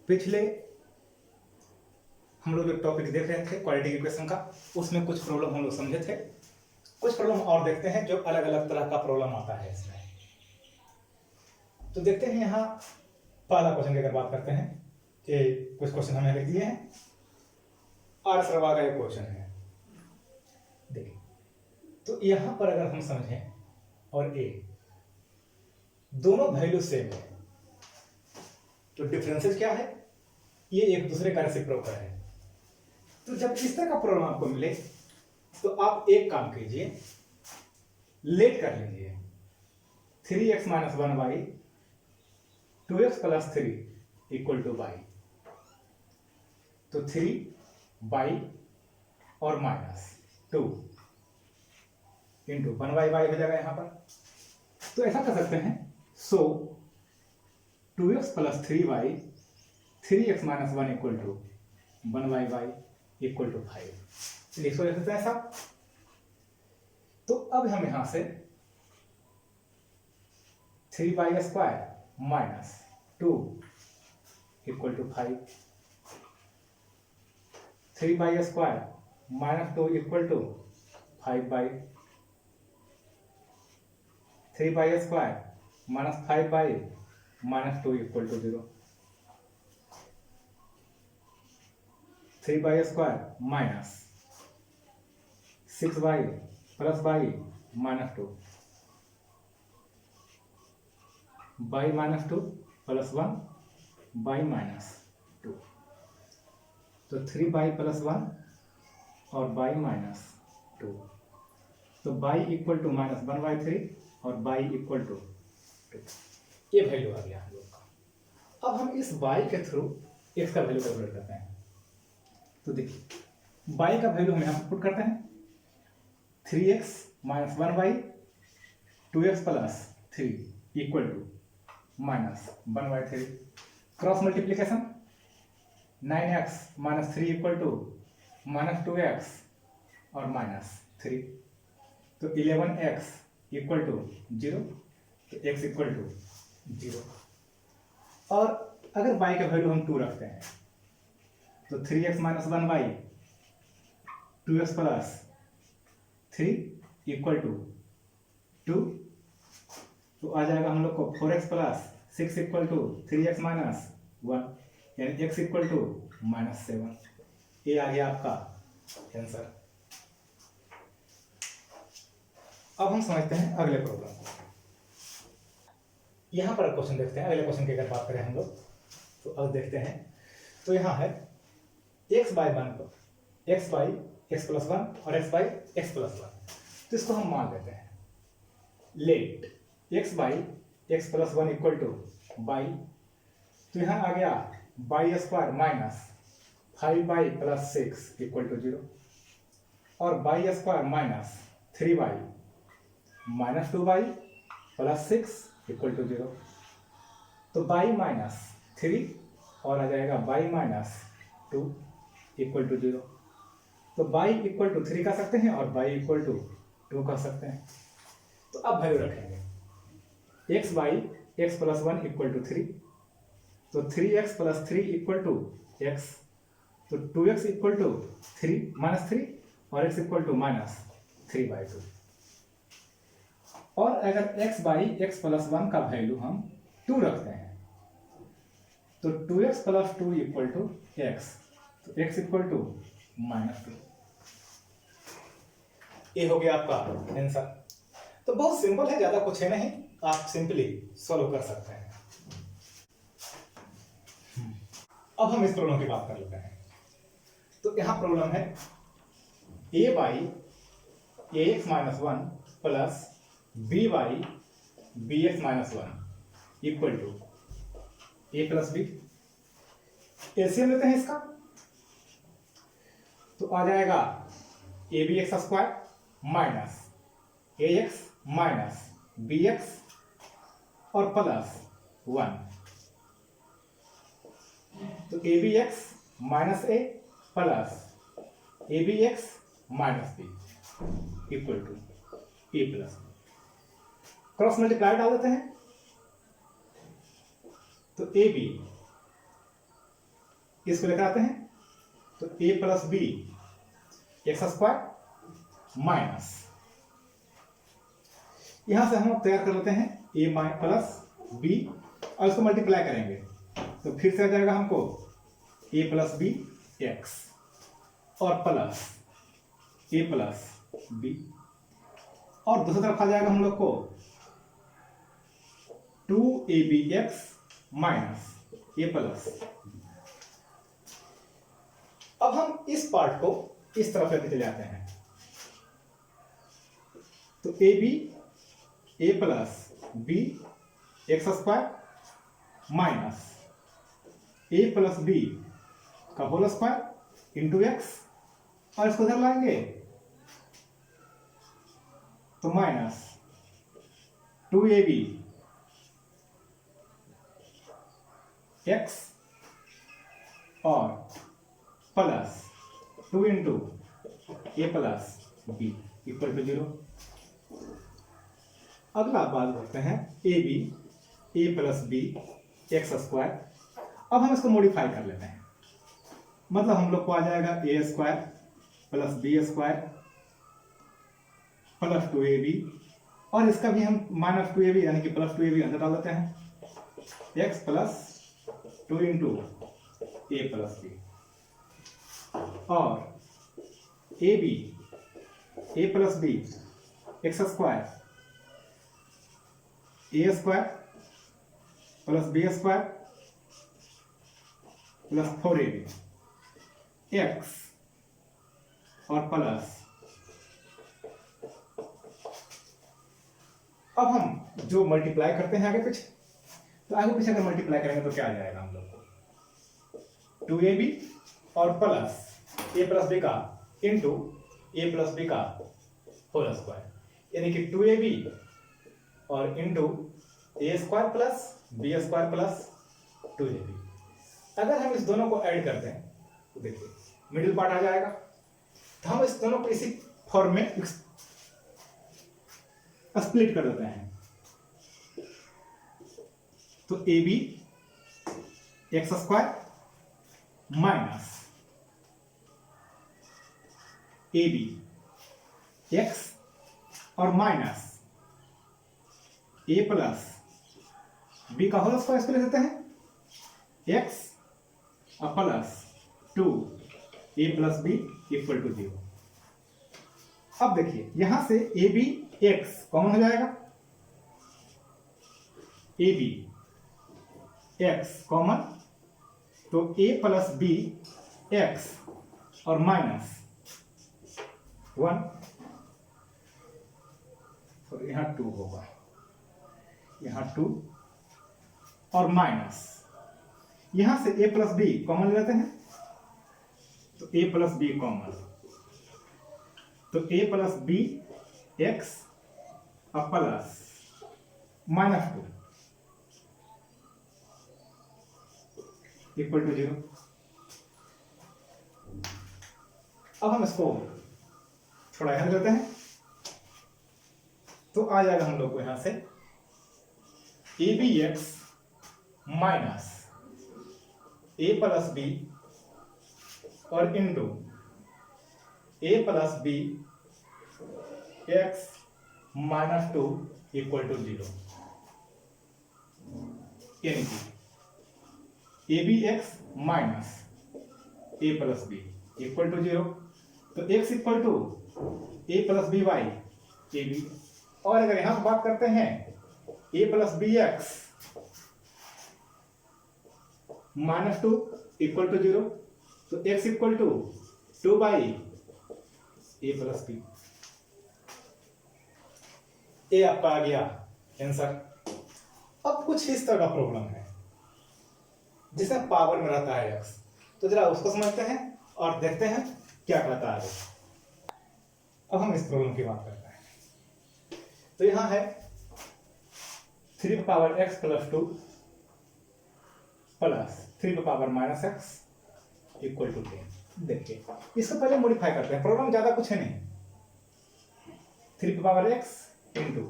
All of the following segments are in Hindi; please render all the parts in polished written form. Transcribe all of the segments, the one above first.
पिछले हम लोग जो टॉपिक देख रहे थे क्वाड्रेटिक इक्वेशन का, उसमें कुछ प्रॉब्लम हम लोग समझे थे। कुछ प्रॉब्लम और देखते हैं जो अलग अलग तरह का प्रॉब्लम आता है इसमें। तो देखते हैं यहाँ पहला क्वेश्चन की अगर बात करते हैं कि कुछ क्वेश्चन हमें लिख दिए हैं और सरवा का एक क्वेश्चन है। देखिए तो यहाँ पर अगर हम समझें और ए दोनों वैल्यू सेम है तो डिफरेंसेस क्या है, ये एक दूसरे का रेसिप्रोकल है। तो जब इस तरह का प्रॉब्लम आपको मिले तो आप एक काम कीजिए, लेट कर लीजिए 3x - 1y 2x + 3 = y। तो 3y और -2 इंटू 1y हो जाएगा यहाँ पर। तो ऐसा कर सकते हैं, सो 2x + 3y 3x - 1 = 1y = 5। लिख सकते हैं साहब। तो अब हम यहां से 3y² - 2 = 5, 3y² - 2 = 5y, 3y² - 5y - 2 = 0, 3y² - 6y + y - 2 y - 2 + 1 y - 2। तो 3y + 1 और y - 2, तो y = -1/3 और y = 2। ये वैल्यू आ गया हम लोग का। अब हम इस y के थ्रू x का वैल्यू कैलकुलेट करते हैं। तो देखिए y का वैल्यू हम यहां पुट करते हैं 3x - 1y 2x + 3 = -1/3, cross multiplication 9x - 3 = -2x और -3, तो 11x = 0, तो x = 0। और अगर y का वैल्यू हम 2 रखते हैं तो 3x - 1y 2x + 3 = 2, तो आ जाएगा हम लोग को 4x + 6 = 3x - 1, यानी x = -7। ये आ गया आपका आंसर। अब हम समझते हैं अगले प्रॉब्लम को। यहां पर क्वेश्चन देखते हैं, अगले क्वेश्चन की अगर बात करें हम लोग तो अब देखते हैं। तो यहां है x/1 xy x + 1 और xy x + 1। तो इसको हम मान लेते हैं, लेट x/x + 1 = y। तो यहां आ गया y² - 5y + 6 = 0 और y² - 3y - 2y + 6 = 0, तो y - 3 और आ जाएगा y - 2 = 0। तो y = 3 कर सकते हैं और y = 2 कर सकते हैं। तो अब वैल्यू रखेंगे xy x + 1 = 3, तो 3x + 3 = x, तो 2x = 3 और x = -3/2। और अगर x/x + 1 का वैल्यू हम 2 रखते हैं तो 2x + 2 = x, तो x = -2। ये हो गया आपका आंसर। तो बहुत सिंपल है, ज्यादा कुछ है नहीं, आप सिंपली सॉल्व कर सकते हैं। अब हम इस प्रॉब्लम की बात कर लेते हैं। तो यहां प्रॉब्लम है ax - 1 + bx - 1 = a + b। LCM लेते हैं इसका, तो आ जाएगा abx² - ax - bx और +1, तो abx - a + abx - b = a + b। Cross multiply डाल देते हैं, तो ab इसको लेकर आते हैं, तो a plus b x square minus, यहां से हम तैयार कर लेते हैं a प्लस बी और इसको मल्टीप्लाई करेंगे तो फिर से आ जाएगा हमको a प्लस बी एक्स और प्लस a प्लस बी, और दूसरी तरफ आ जाएगा हम लोग को 2abx माइनस a प्लस। अब हम इस पार्ट को इस तरफ लेके चले आते हैं, तो a plus b x square minus a plus b का होल स्क्वायर इंटू एक्स, और इसको इधर लाएंगे तो माइनस 2ab एक्स और plus 2 into a plus b equal to 0। अगला बात करते हैं a plus b x square. अब हम इसको मॉडिफाई कर लेते हैं, मतलब हम लोग को आ जाएगा a square plus b square plus 2ab, और इसका भी हम माइनस 2ab यानी कि प्लस 2ab अंदर डाल देते हैं, x plus 2 into a plus b, और a plus b x square a square plus b square plus 4ab x और प्लस, अब हम जो मल्टीप्लाई करते हैं आगे पीछे, तो आगे पीछे अगर मल्टीप्लाई करेंगे तो क्या आ जाएगा हम लोग को 2ab और प्लस a प्लस बी का इंटू ए प्लस बी का होल स्क्वायर, यानी कि 2ab और into a square plus b square plus 2ab। अगर हम इस दोनों को ऐड करते हैं तो देखिए मिडिल पार्ट आ जाएगा, तो हम इस दोनों को इसी फॉर्म में स्प्लिट कर देते हैं, तो a b x square minus a b x और माइनस ए प्लस बी का होल स्क्वायर इसको ले देते हैं एक्स और plus 2 a plus b equal to 0। अब देखिए यहां से ए बी एक्स कॉमन हो जाएगा, ए बी एक्स कॉमन, तो ए प्लस बी एक्स और माइनस 1, तो यहां 2 होगा, यहां 2 और माइनस, यहां से ए प्लस बी कॉमन ले लेते हैं, तो ए प्लस बी कॉमन, तो ए प्लस बी एक्स और प्लस माइनस 2 इक्वल टू 0। अब हम इसको थोड़ा यहां करते हैं, तो आ जाएगा हम लोग को यहां से a b x minus a plus b और into a plus b x minus 2 equal to 0, यानी कि a b x minus a plus b equal to 0, तो x equal to a plus b by a b, और अगर यहां बात करते हैं a plus b x minus 2 equal to 0, तो x equal to 2 by a plus b, ये आपका आ गया आंसर। अब कुछ इस तरह का प्रॉब्लम है जिसमें पावर में रहता है x, तो जरा उसको समझते हैं और देखते हैं क्या कहता है। अब हम इस प्रॉब्लम की बात करते हैं, तो यहां है 3 power x plus 2 plus 3 power minus x equal to 10। देखिए इसको पहले मॉडिफाई करते हैं, प्रॉब्लम ज्यादा कुछ है नहीं, 3 पावर x इंटू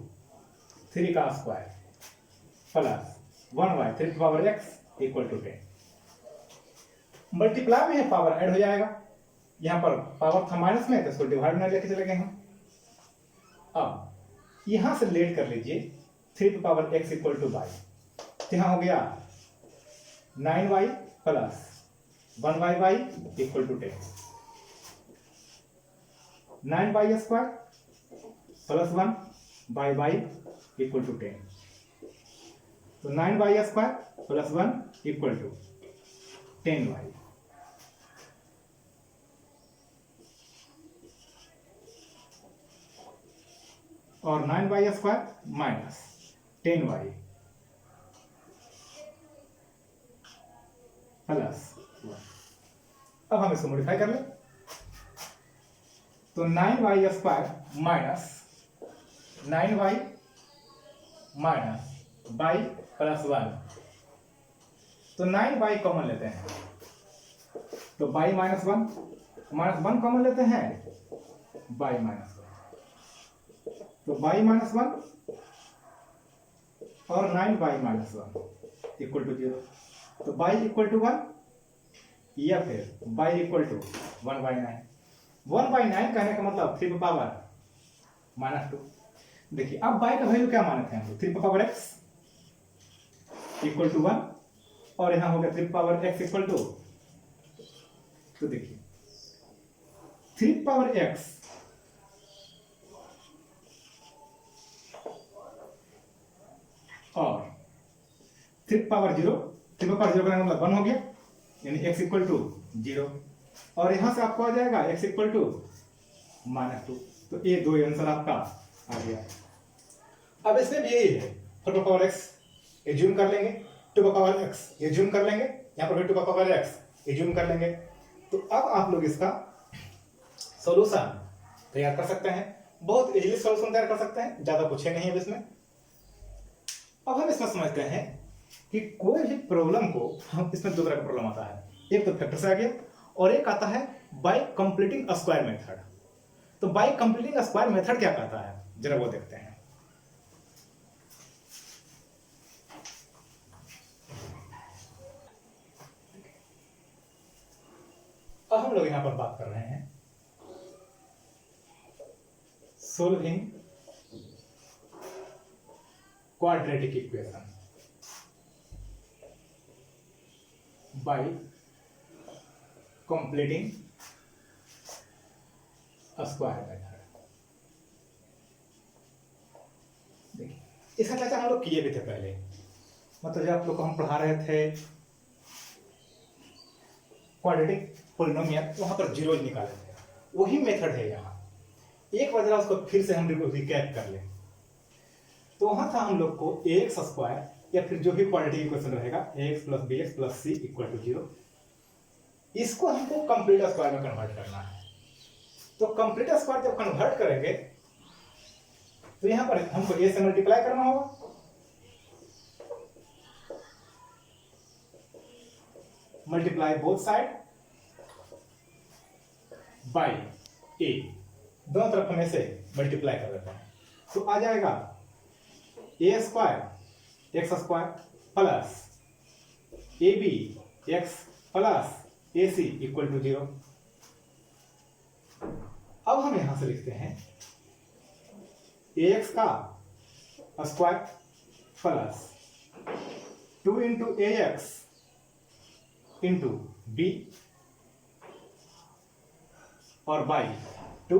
3 का square plus 1 by 3 power x equal to 10। Multiply में है, पावर ऐड हो जाएगा। यहाँ पर पावर था माइनस में, तो इसको डिवाइड में लेके चले गए हम। अब यहां से लेट कर लीजिए 3 की power x equal to y, तो यहाँ हो गया 9y plus 1y equal to 10। 9y square plus 1y equal to 10, तो 9y square plus 1 equal to 10y। और 9y square minus 10y plus 1। अब हम इसको मॉडिफाई कर लें, तो 9y square minus 9y minus y plus 1, तो 9y कॉमन लेते हैं, तो y माइनस 1 कॉमन लेते हैं, y माइनस 1, तो y माइनस 1 और 9y माइनस 1 इक्वल टू 0, तो y इक्वल टू 1 या फिर y इक्वल टू 1/9। 1/9 कहने का मतलब 3 पावर माइनस 2। देखिए अब y का वैल्यू क्या मानते हैं हम लोग, 3 पावर x इक्वल टू 1, और यहां हो गया 3 पावर x इक्वल टू, तो देखिए 3 पावर x और 3 पावर 0, 3 पावर 0 का मतलब 1 हो गया, यानी x इक्वल टू 0, और यहां से आपको आ जाएगा x इक्वल टू -2, तो ये दो आंसर आपका आ गया। अब इसमें भी यही है, 4 पावर x एज्यूम कर लेंगे, 2 पावर x एज्यूम कर लेंगे, यहाँ पर भी 2 पावर x एज्यूम कर लेंगे, तो अब आप लोग इसका सॉल्यूशन तैयार कर सकते हैं, बहुत इजीली सॉल्यूशन तैयार कर सकते हैं, ज्यादा कुछ है नहीं है इसमें। अब हम इसमें समझते हैं कि कोई भी प्रॉब्लम को हम इसमें 2 तरह का प्रॉब्लम आता है, एक तो फैक्टर से आ गया और एक आता है बाय कंप्लीटिंग स्क्वायर मेथड। तो बाय कंप्लीटिंग स्क्वायर मेथड क्या कहता है, जरा वो देखते हैं। अब हम लोग यहां पर बात कर रहे हैं solving quadratic equation by completing a square method। देखिए इसका चर्चा हम लोग किए भी थे पहले, मतलब जब आप लोग को हम पढ़ा रहे थे क्वाड्रेटिक पॉलिनोमियल, वहां पर जीरोज निकाले थे, वही मेथड है यहाँ। एक बार जरा उसको फिर से हम रिकैप कर लें, तो वहां था हम लोग को एक्स स्क्वायर या फिर जो भी क्वाड्रेटिक इक्वेशन रहेगा ax plus bx plus c equal to 0, इसको हमको कंप्लीट स्क्वायर में कन्वर्ट करना है। तो कंप्लीट स्क्वायर जब कन्वर्ट करेंगे तो यहां पर हमको a से मल्टीप्लाई करना होगा, multiply both side by a, दोनों तरफ हम ऐसे मल्टीप्लाई कर देते हैं, तो आ जाएगा a square x square plus a b x plus a c equal to 0। अब हम यहां से लिखते हैं ए एक्स का square plus 2 into a x into b और by 2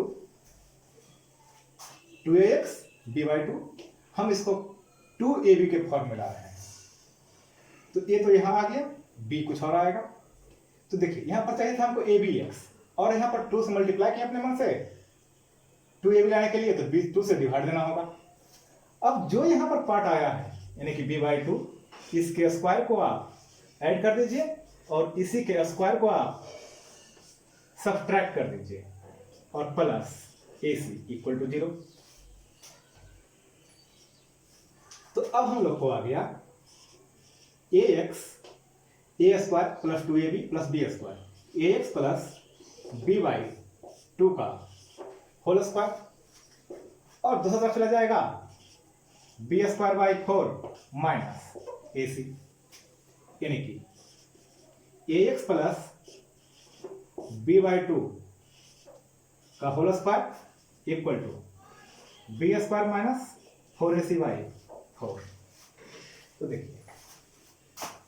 a x b by 2, हम इसको 2ab के फॉर्म में ला रहे हैं, तो a तो यहां आ गया, b कुछ और आएगा। तो देखिए यहां पर चाहिए था हमको abx, और यहां पर 2 से मल्टीप्लाई किया अपने मन से 2ab लाने के लिए, तो b 2 से डिवाइड देना होगा। अब जो यहां पर पार्ट आया है यानी कि b बाई 2, इसके स्क्वायर को आप ऐड कर दीजिए और इसी के स्क्वायर को आप सब्ट्रैक्ट कर दीजिए और प्लस ac इक्वल टू 0। तो अब हम लोग को आ गया ax a square plus 2ab plus b square, ax plus b by 2 का होल स्क्वायर, और दूसरा तरफ चला जाएगा b square by 4 minus ac, यानी कि ax plus b by two का whole square equal to b square minus 4ac by 4। तो देखिए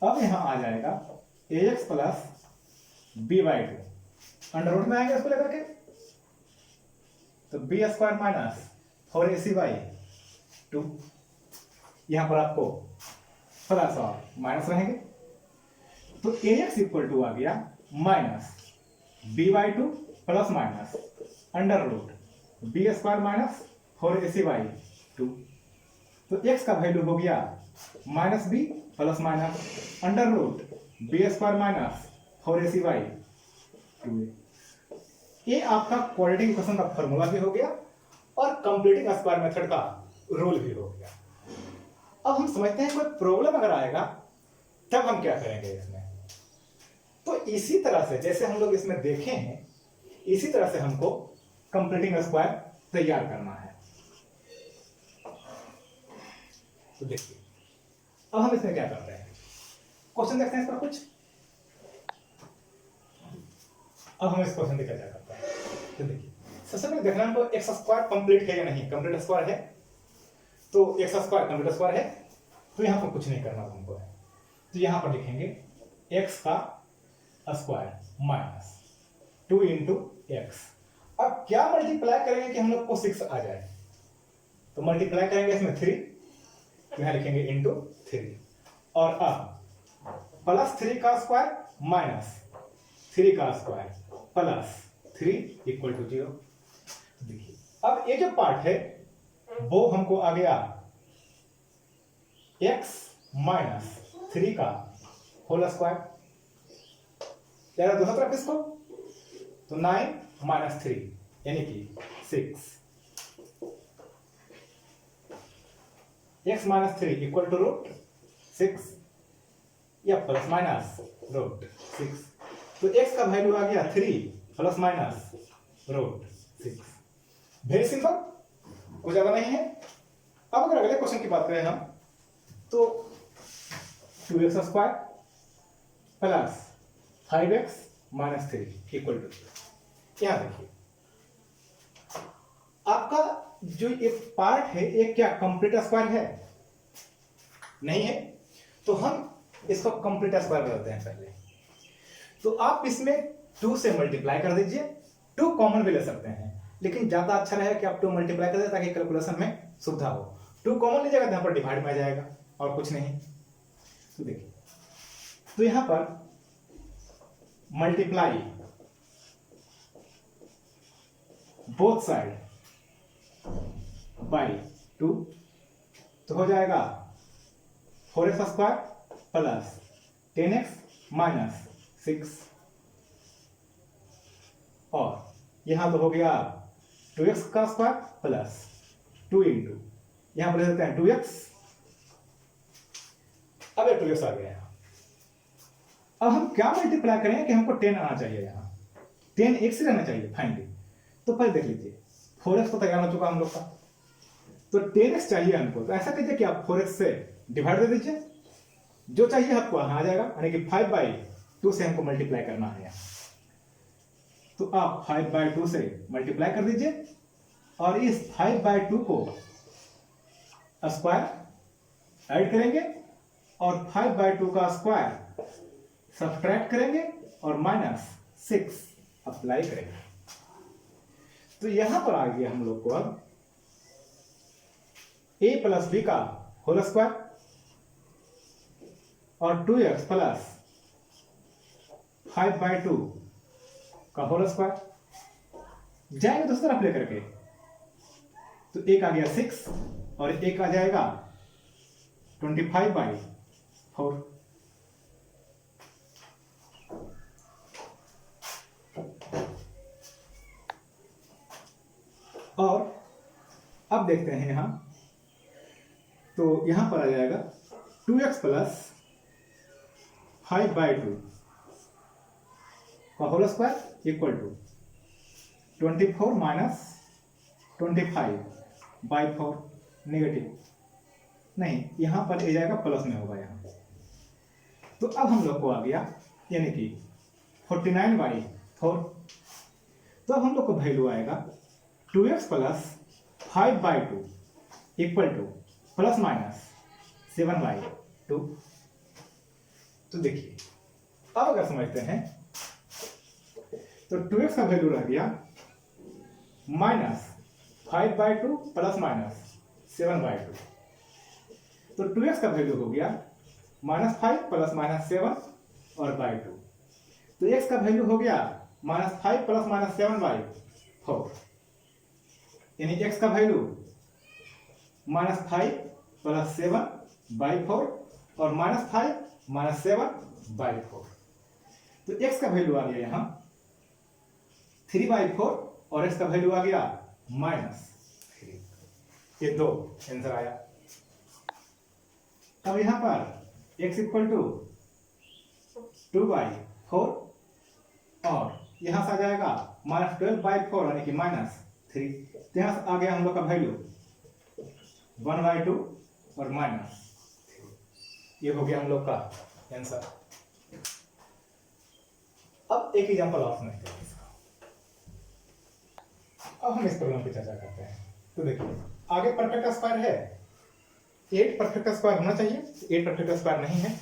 अब यहां आ जाएगा ax plus b by two, under root में आएंगे इसको लेकर के, तो B square minus 4ac by 2। यहां पर आपको प्लस और माइनस रहेंगे, तो ax इक्वल टू आ गया minus b by two plus minus under root b square minus 4ac by 2। तो x का वैल्यू हो गया minus b plus minus under root b square minus 4ac by 2। ये आपका क्वाड्रेटिक इक्वेशन का फॉर्मूला भी हो गया और कंप्लीटिंग स्क्वायर मेथड का रूल भी हो गया। अब हम समझते हैं कोई प्रॉब्लम अगर आएगा तब हम क्या करेंगे इसमें। तो इसी तरह से जैसे हम लोग इसमें देखे हैं, इसी तरह से हमको कंप्लीटिंग स्क्वायर तैयार करना है। तो देखिए अब हम इसमें क्या कर रहे हैं, क्वेश्चन देखते हैं इस पर कुछ। अब हम इस क्वेश्चन देखा क्या करते हैं। तो देखिए सबसे पहले देखना हमको एक्स स्क्वायर कंप्लीट है या नहीं। कंप्लीट स्क्वायर है तो एक्स स्क्वायर कंप्लीट स्क्वायर है, तो यहां पर कुछ नहीं करना हमको है। तो यहां पर लिखेंगे एक्स का स्क्वायर माइनस 2 इंटू एक्स। अब क्या मल्टीप्लाई करेंगे कि हम लोग को 6 आ जाए, तो मल्टीप्लाई करेंगे इसमें 3, तो यहां लिखेंगे इंटू 3। और अब प्लस 3 का स्क्वायर माइनस 3 का स्क्वायर प्लस 3 इक्वल टू 0। देखिए अब ये जो पार्ट है वो हमको आ गया x माइनस 3 का होल स्क्वायर, यार दूसरा तरफ इसको, तो 9 माइनस 3 यानी कि 6। x minus 3 equal to root 6 या प्लस माइनस रूट 6। तो x का वैल्यू आ गया 3 plus minus root 6। Very simple, कुछ ज्यादा नहीं है। अब अगर अगले क्वेश्चन की बात करें हम, तो 2x square plus 5x minus 3 equal to, यहां देखिए आपका जो एक पार्ट है एक क्या कंप्लीट स्क्वायर है नहीं है, तो हम इसको कंप्लीट स्क्वायर बनाते हैं पहले। तो आप इसमें 2 से मल्टीप्लाई कर दीजिए, 2 कॉमन भी ले सकते हैं, लेकिन ज्यादा अच्छा रहेगा कि आप 2 मल्टीप्लाई कर दें ताकि कैलकुलेशन में सुविधा हो। 2 कॉमन लीजिएगा तो यहां पर डिवाइड में आ जाएगा और कुछ नहीं। तो देखिए तो यहां पर मल्टीप्लाई बोथ साइड बाई 2, तो हो जाएगा 4x square plus 10x minus 6, और यहां तो हो गया 2x का स्क्वायर प्लस 2 इंटू, यहां पर देते हैं 2x, अब 2x आ गया। अब हम क्या मल्टीप्लाई करेंगे कि हमको 10 आना चाहिए, यहां 10 एक से रहना चाहिए फाइनली। तो पहले देख लीजिए 4x तो तैयार हो चुका हम लोग का, तो 10x चाहिए हमको। तो ऐसा कीजिए कि आप 4x से डिवाइड दे दीजिए, जो चाहिए आपको आ जाएगा, यानी कि 5/2 से हमको मल्टीप्लाई करना है। तो आप 5/2 से मल्टीप्लाई कर दीजिए और इस 5/2 को स्क्वायर ऐड करेंगे और 5/2 का स्क्वायर सब्ट्रैक्ट करेंगे और माइनस 6 अप्लाई करेंगे। तो यहां पर आ गया हम लोग को अब a प्लस बी का होल स्क्वायर और 2x प्लस 5/2 का होल स्क्वायर जाएंगे दूसरी तरफ लेकर के, तो एक आ गया 6 और एक आ जाएगा 25/4। और अब देखते हैं यहां, तो यहां पर आ जाएगा 2x प्लस 5/2 का whole square equal to 24 minus 25/4, negative नहीं, यहां पर आ जाएगा प्लस में होगा यहां। तो अब हम लोग को आ गया यानी कि 49/4 4। तो अब हम लोग को वैल्यू आएगा 2x plus 5/2 equal to plus minus 7/2। तो देखिए अब अगर समझते हैं तो 2x का वैल्यू रह गया माइनस 5/2 प्लस माइनस 7/2। तो 2x का वैल्यू हो गया -5 प्लस माइनस 7 और बाई 2। तो x का वैल्यू हो गया -5 प्लस माइनस 7/4, यानी x का वैल्यू -5 प्लस 7/4 और -5 माइनस 7/4। तो x का वैल्यू आ गया यहां 3/4 और x का वैल्यू आ गया -3। ये दो आंसर आया। अब यहां पर x इक्वल टू 2/4 और यहां से आ जाएगा -12/4 यानी कि -3। तो यहां से आ गया हम लोग का वैल्यू 1/2 और -3। ये हो गया हम लोग का आंसर। अब एक एग्जांपल और समझते हैं इसका। अब हम इस प्रॉब्लम की चर्चा करते हैं। तो देखिए आगे परफेक्ट स्क्वायर है, 8 परफेक्ट स्क्वायर होना चाहिए, 8 परफेक्ट स्क्वायर नहीं है,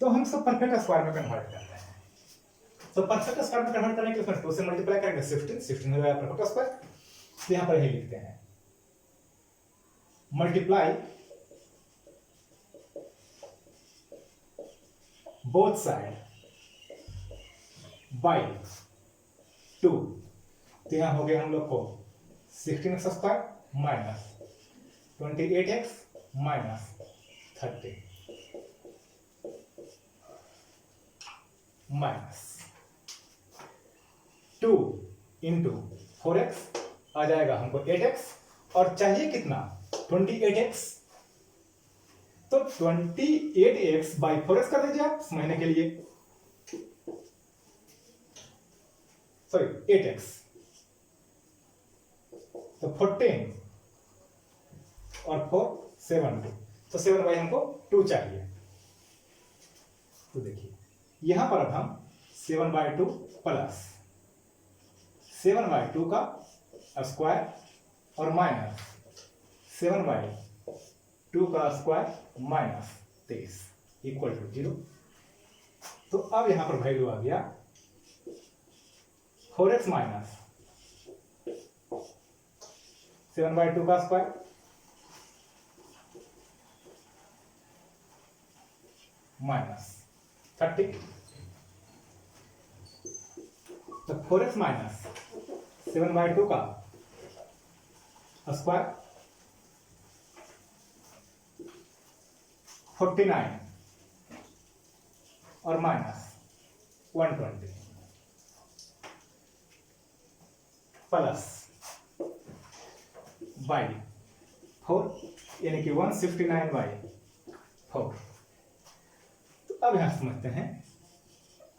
तो हम सब परफेक्ट स्क्वायर में कन्वर्ट करते हैं। तो परफेक्ट स्क्वायर में कन्वर्ट करने के लिए 2 से मल्टीप्लाई करेंगे 16 हो जाएगा परफेक्ट स्क्वायर। तो यहां पर ही लिखते हैं मल्टीप्लाई बोथ साइड बाय 2। तो यहां हो गया हम लोग को 16x square minus 28x minus 30 minus 2 into 4x आ जाएगा हमको 8x और चाहिए कितना 28x। तो 28x बाई 4x कर दीजिए आप समझने के लिए, सॉरी 8x। तो 14 और 4 7 तो 7 बाई हमको 2 चाहिए। तो देखिए यहां पर अब हम 7/2 प्लस 7/2 का स्क्वायर और माइनस 7/2 का स्क्वायर माइनस 23 इक्वल टू 0। तो अब यहां पर वैल्यू आ गया 4x माइनस 7/2 का स्क्वायर माइनस 30। तो 4x माइनस 7/2 का स्क्वायर 49 और माइनस 120 प्लस बाई 4 यानी कि 169/4। तो अब यहां समझते हैं।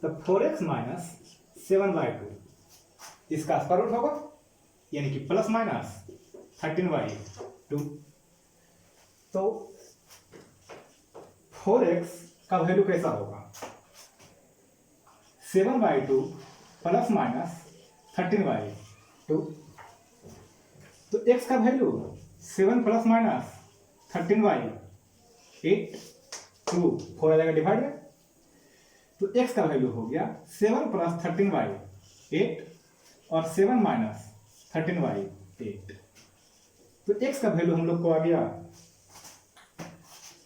तो 4x माइनस 7/2 इसका स्क्वायर रूट होगा यानी कि प्लस माइनस 13/2। तो 4x का वैल्यू कैसा होगा 7/2 प्लस माइनस 13/2। तो x का वैल्यू 7 प्लस माइनस 13/8 2 4 आ जाएगा डिवाइड में। तो x का वैल्यू हो गया 7 प्लस 13/8 और 7 माइनस 13/8। तो x का वैल्यू हम लोग को आ गया,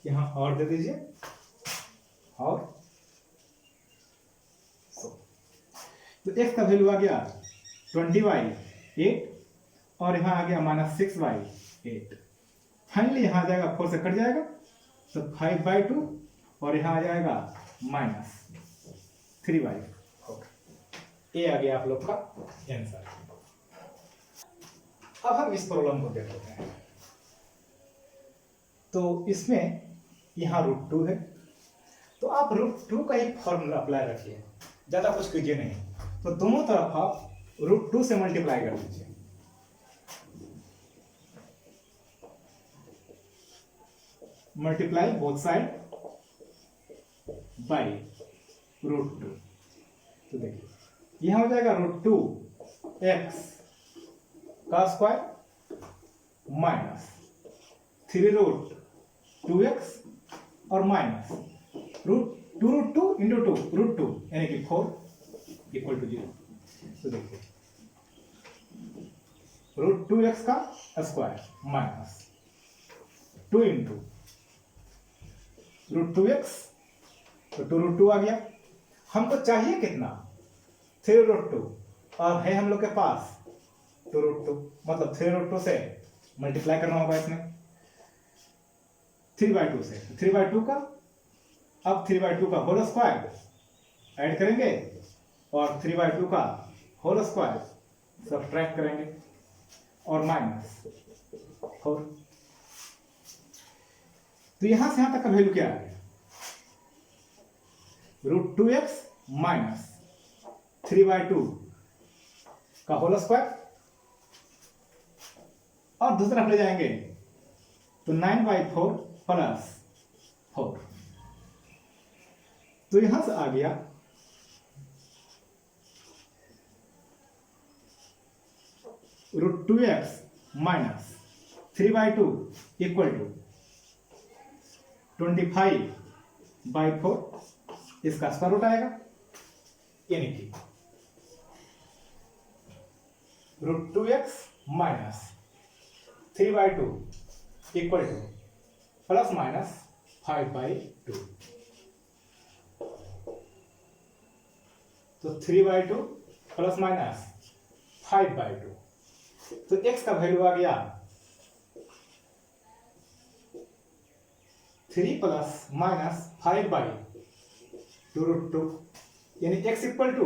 यहां और दे दीजिए और तो x का वैल्यू आ गया 20/8 और यहां आ गया -6/8। फाइनली यहां आ जाएगा 4 से कट जाएगा तो 5/2 और यहां आ जाएगा -3/4। ये आ गया आप लोग का आंसर। अब हम इस प्रॉब्लम को देख लेते हैं। तो इसमें यहां √2 है, तो आप √2 का ही फॉर्मूला अप्लाई रखिए, ज्यादा कुछ कीजिए नहीं। तो दोनों तरफ आप √2 से मल्टीप्लाई कर दीजिए। Multiply both side by √2। तो देखिए यहां हो जाएगा √2x का स्क्वायर माइनस 3√2x और माइनस √2 इंटू 2 यानी कि 4 इक्वल टू 0। तो देखिए √2x का स्क्वायर माइनस 2 इंटू √2x, तो 2√2 आ गया। हमको चाहिए कितना 3√2 और है हम लोग के पास 2√2, मतलब 3√2 से मल्टीप्लाई करना होगा इसमें 3/2 से। 3/2 का अब 3/2 का होल स्क्वायर ऐड करेंगे और 3/2 का होल स्क्वायर सब्ट्रैक्ट करेंगे और माइनस 4। तो यहां से यहां तक का वैल्यू क्या आ गया √2x माइनस 3/2 का होल स्क्वायर और दूसरी तरफ ले जाएंगे तो 9/4 प्लस 4। तो यहां से आ गया √2x माइनस 3/2 इक्वल टू 25/4, इसका स्क्वायर रूट आएगा, यानी कि √2x minus 3/2 equal to plus minus 5/2। तो 3/2 प्लस माइनस 5/2, तो x का वैल्यू आ गया 3 प्लस माइनस 5/2√2, यानी x इक्वल टू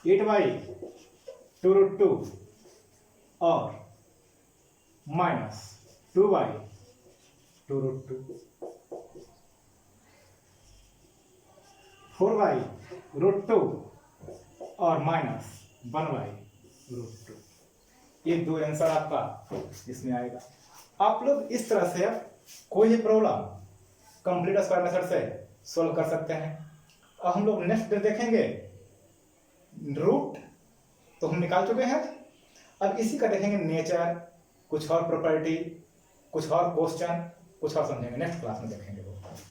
8/2√2 और माइनस 2/2√2, 4/√2 और माइनस 1/√2। ये दो आंसर आपका इसमें आएगा। आप लोग इस तरह से कोई भी प्रॉब्लम कंप्लीट स्क्वायर मेथड से सॉल्व कर सकते हैं। अब हम लोग नेक्स्ट देखेंगे रूट, तो हम निकाल चुके हैं। अब इसी का देखेंगे नेचर, कुछ और प्रॉपर्टी, कुछ और क्वेश्चन, कुछ और समझेंगे। नेक्स्ट क्लास में देखेंगे।